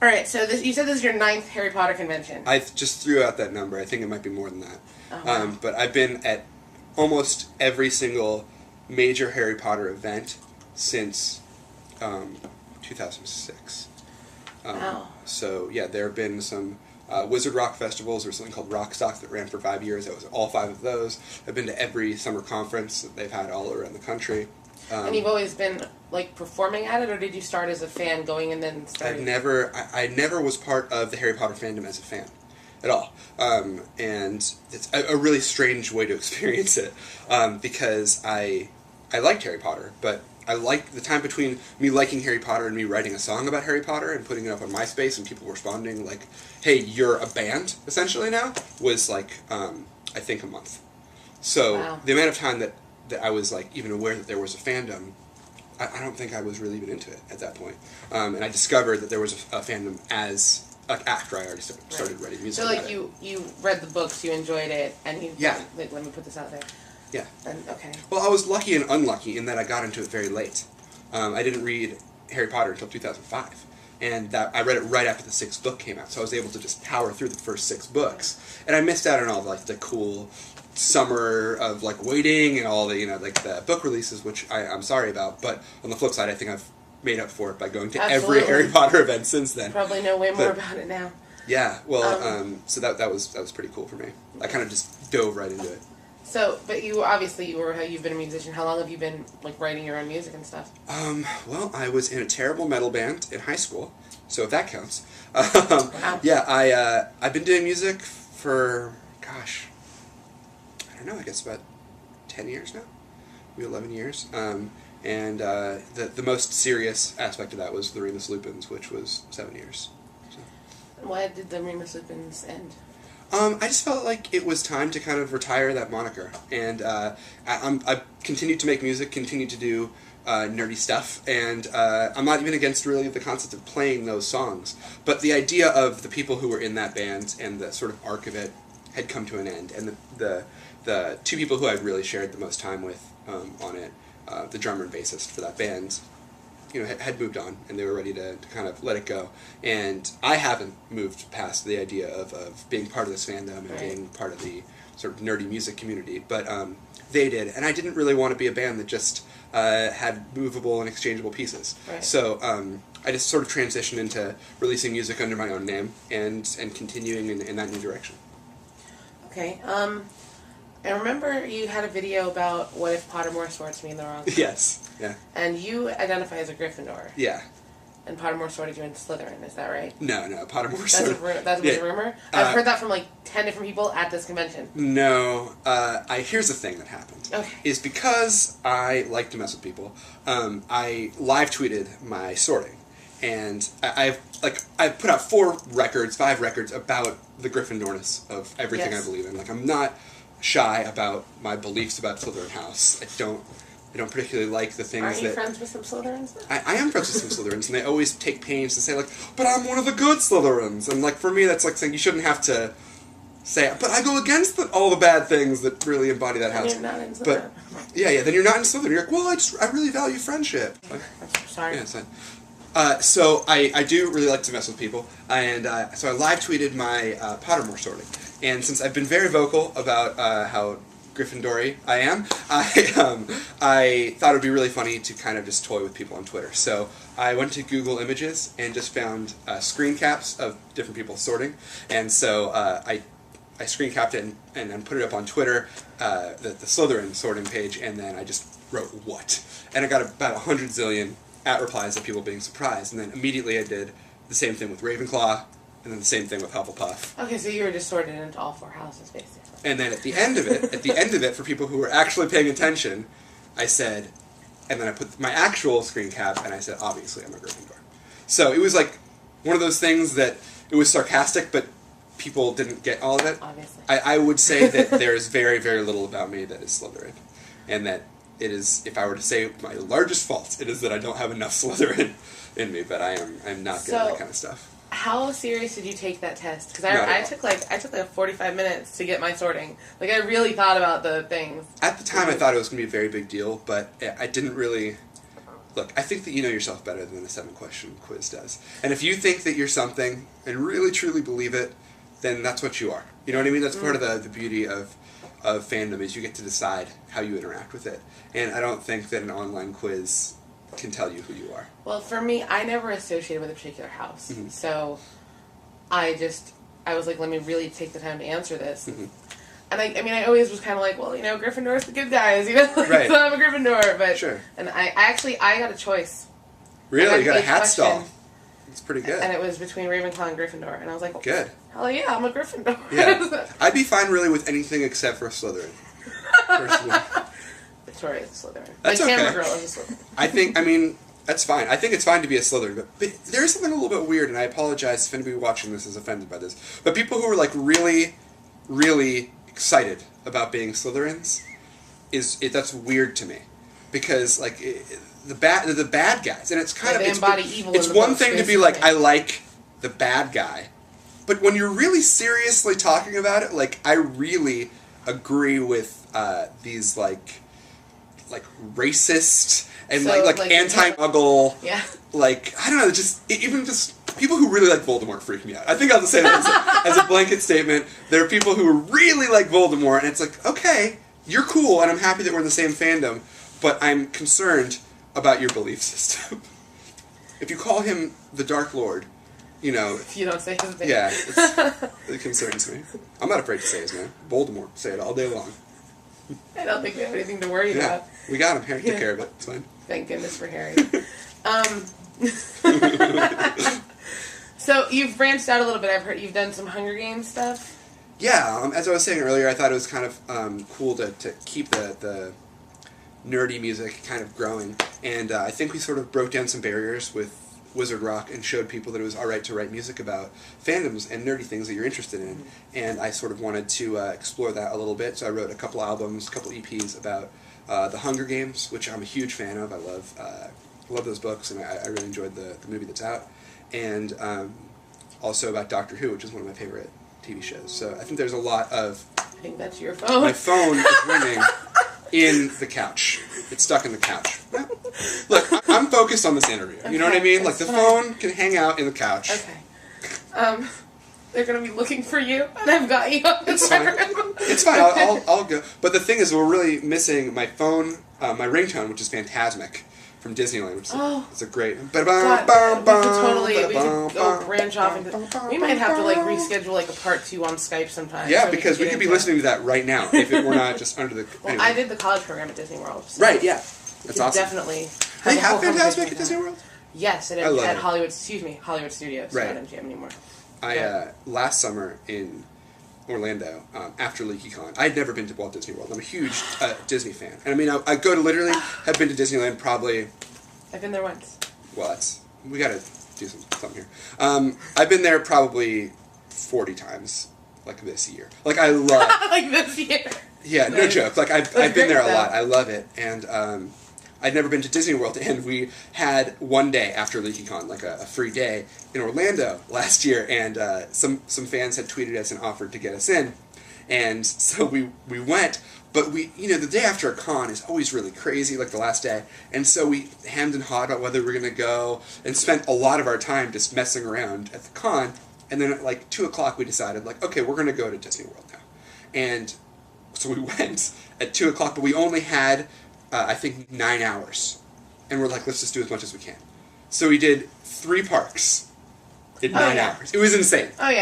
All right, so you said this is your 9th Harry Potter convention. I just threw out that number. I think it might be more than that. Oh, wow. But I've been at almost every single major Harry Potter event since 2006. Wow. So, yeah, there have been some WROCK festivals. There was something called WROCK that ran for 5 years. That was all 5 of those. I've been to every summer conference that they've had all around the country. And you've always been, like, performing at it, or did you start as a fan going and then starting? I never was part of the Harry Potter fandom as a fan at all. And it's a really strange way to experience it, because I liked Harry Potter, but I liked the time between me liking Harry Potter and me writing a song about Harry Potter and putting it up on MySpace and people responding like, hey, you're a band, essentially now, was like, I think a month. So wow. The amount of time that I was like even aware that there was a fandom, I don't think I was really even into it at that point. And I discovered that there was a fandom as like after I already started writing music. So like you read the books, you enjoyed it, and you like, let me put this out there. Yeah. And, okay. Well, I was lucky and unlucky in that I got into it very late. I didn't read Harry Potter until 2005. And I read it right after the 6th book came out, so I was able to just power through the first 6 books. And I missed out on all the cool summer of like waiting and all the like the book releases, which I'm sorry about. But on the flip side, I think I've made up for it by going to every Harry Potter event since then. You probably know way more about it now. Yeah. Well, so that was pretty cool for me. I kind of just dove right into it. So, but you've been a musician. How long have you been like writing your own music and stuff? Well, I was in a terrible metal band in high school, so if that counts. Wow. Yeah, I've been doing music for, gosh, I don't know, I guess about 10 years now, maybe 11 years. And the most serious aspect of that was the Remus Lupins, which was 7 years. So. Why did the Remus Lupins end? I just felt like it was time to kind of retire that moniker, and I've continued to make music, continued to do nerdy stuff, and I'm not even against really the concept of playing those songs, but the idea of the people who were in that band and the sort of arc of it had come to an end, and the 2 people who I'd really shared the most time with on it, the drummer and bassist for that band, had moved on, and they were ready to kind of let it go. And I haven't moved past the idea of being part of this fandom and being part of the sort of nerdy music community, but they did, and I didn't really want to be a band that just had movable and exchangeable pieces. Right. So I just sort of transitioned into releasing music under my own name and continuing in that new direction. Okay. I remember you had a video about what if Pottermore swords mean the wrong thing. Yes. Yeah. And you identify as a Gryffindor. Yeah. And Pottermore sorted you in Slytherin, is that right? No, Pottermore That's a rumor? I've heard that from like 10 different people at this convention. No. Here's the thing that happened. Okay. Is because I like to mess with people, I live tweeted my sorting. And I've put out 5 records about the Gryffindorness of everything I believe in. Like, I'm not shy about my beliefs about Slytherin House. I don't particularly like the things that... Aren't you friends with some Slytherins? I am friends with some Slytherins, and they always take pains to say, like, but I'm one of the good Slytherins. And, like, for me, that's like saying you shouldn't have to say, but I go against all the bad things that really embody that house. You're not in Slytherin. But, yeah, then you're not in Slytherin. You're like, well, I really value friendship. Sorry. Yeah, it's fine. So I do really like to mess with people, and so I live tweeted my Pottermore sorting. And since I've been very vocal about how Gryffindor-y I am, I thought it would be really funny to kind of just toy with people on Twitter. So I went to Google Images and just found screen caps of different people's sorting, and so I screen capped it and then put it up on Twitter, the Slytherin sorting page, and then I just wrote "what," and I got about 100 zillion @replies of people being surprised, and then immediately I did the same thing with Ravenclaw, and then the same thing with Hufflepuff. Okay, so you were just sorted into all 4 houses, basically. And then at the end of it, for people who were actually paying attention, I said, and then I put my actual screen cap, and I said, obviously I'm a Gryffindor. So it was like one of those things that it was sarcastic, but people didn't get all of it. Obviously. I would say that there is very, very little about me that is Slytherin, and that it is, if I were to say my largest fault, it is that I don't have enough Slytherin in me, but I'm not good at that kind of stuff. How serious did you take that test? Because I took like 45 minutes to get my sorting. Like, I really thought about the things. At the time, I thought it was going to be a very big deal, but I didn't really look, I think that you know yourself better than a 7-question quiz does. And if you think that you're something and really truly believe it, then that's what you are. You know what I mean? That's part of the beauty of fandom, is you get to decide how you interact with it. And I don't think that an online quiz can tell you who you are. Well, for me, I never associated with a particular house. Mm-hmm. So I was like, let me really take the time to answer this. Mm-hmm. And I always was kind of like, well, Gryffindor's the good guys, like, right. So I'm a Gryffindor. But sure. And I got a choice. Really? You got a hat question, stall. It's pretty good. And it was between Ravenclaw and Gryffindor. And I was like, good. Hell yeah, I'm a Gryffindor. Yeah. I'd be fine really with anything except for Slytherin. Personally. Victoria's a Slytherin. That's like, okay. Camera Girl is a Slytherin. That's fine. I think it's fine to be a Slytherin, but there's something a little bit weird, and I apologize if anybody watching this is offended by this. But people who are like really, really excited about being Slytherins, that's weird to me, because like the bad guys, and it's kind of embody evil. It's one thing to be like, I like the bad guy, but when you're really seriously talking about it, like I really agree with these like racist and So, like anti-Muggle. Yeah. Like, I don't know, even people who really like Voldemort freak me out. I think I'll just say that as a blanket statement. There are people who really like Voldemort, and it's like, okay, you're cool, and I'm happy that we're in the same fandom, but I'm concerned about your belief system. If you call him the Dark Lord, If you don't say his name. yeah, it concerns me. I'm not afraid to say his name. Voldemort, say it all day long. I don't think we have anything to worry about. We got him. Harry took care of it. It's fine. Thank goodness for Harry. So you've branched out a little bit. I've heard you've done some Hunger Games stuff. Yeah, as I was saying earlier, I thought it was kind of cool to keep the nerdy music kind of growing. And I think we sort of broke down some barriers with WROCK and showed people that it was alright to write music about fandoms and nerdy things that you're interested in. And I sort of wanted to explore that a little bit, so I wrote a couple albums, a couple EPs about the Hunger Games, which I'm a huge fan of. I love those books, and I really enjoyed the movie that's out. And also about Doctor Who, which is one of my favorite TV shows. So I think there's a lot of... I think that's your phone. My phone is ringing in the couch. It's stuck in the couch. Look, I'm focused on this interview. You know what I mean? Like, the phone can hang out in the couch. Okay. They're going to be looking for you, and I've got you on It's fine. It's fine. I'll go. But the thing is, we're really missing my phone, my ringtone, which is Phantasmic from Disneyland, which is a great... God, we could go branch off into... We might have to, reschedule, a part 2 on Skype sometime. Yeah, so because we could be listening to that right now, if it were not just under the... Well, anyway. I did the college program at Disney World. So right, yeah. That's awesome. Definitely... They have Phantasmic at Disney World? Yes, at Hollywood Studios, right. not MGM anymore. Last summer in Orlando, after LeakyCon, I'd never been to Walt Disney World. I'm a huge Disney fan. And I mean, I go to literally, have been to Disneyland probably... I've been there once. Well, we gotta do something here. I've been there probably 40 times, this year. I love... this year. Yeah, no joke. I've been there a lot. I love it. And I'd never been to Disney World, and we had one day after LeakyCon, a free day in Orlando last year, and some fans had tweeted us and offered to get us in, and so we went, but the day after a con is always really crazy, the last day, and so we hemmed and hawed about whether we were going to go, and spent a lot of our time just messing around at the con, and then at 2 o'clock we decided, okay, we're going to go to Disney World now, and so we went at 2 o'clock, but we only had... I think 9 hours. And we're like, let's just do as much as we can. So we did 3 parks in 9 hours. It was insane. Oh, yeah.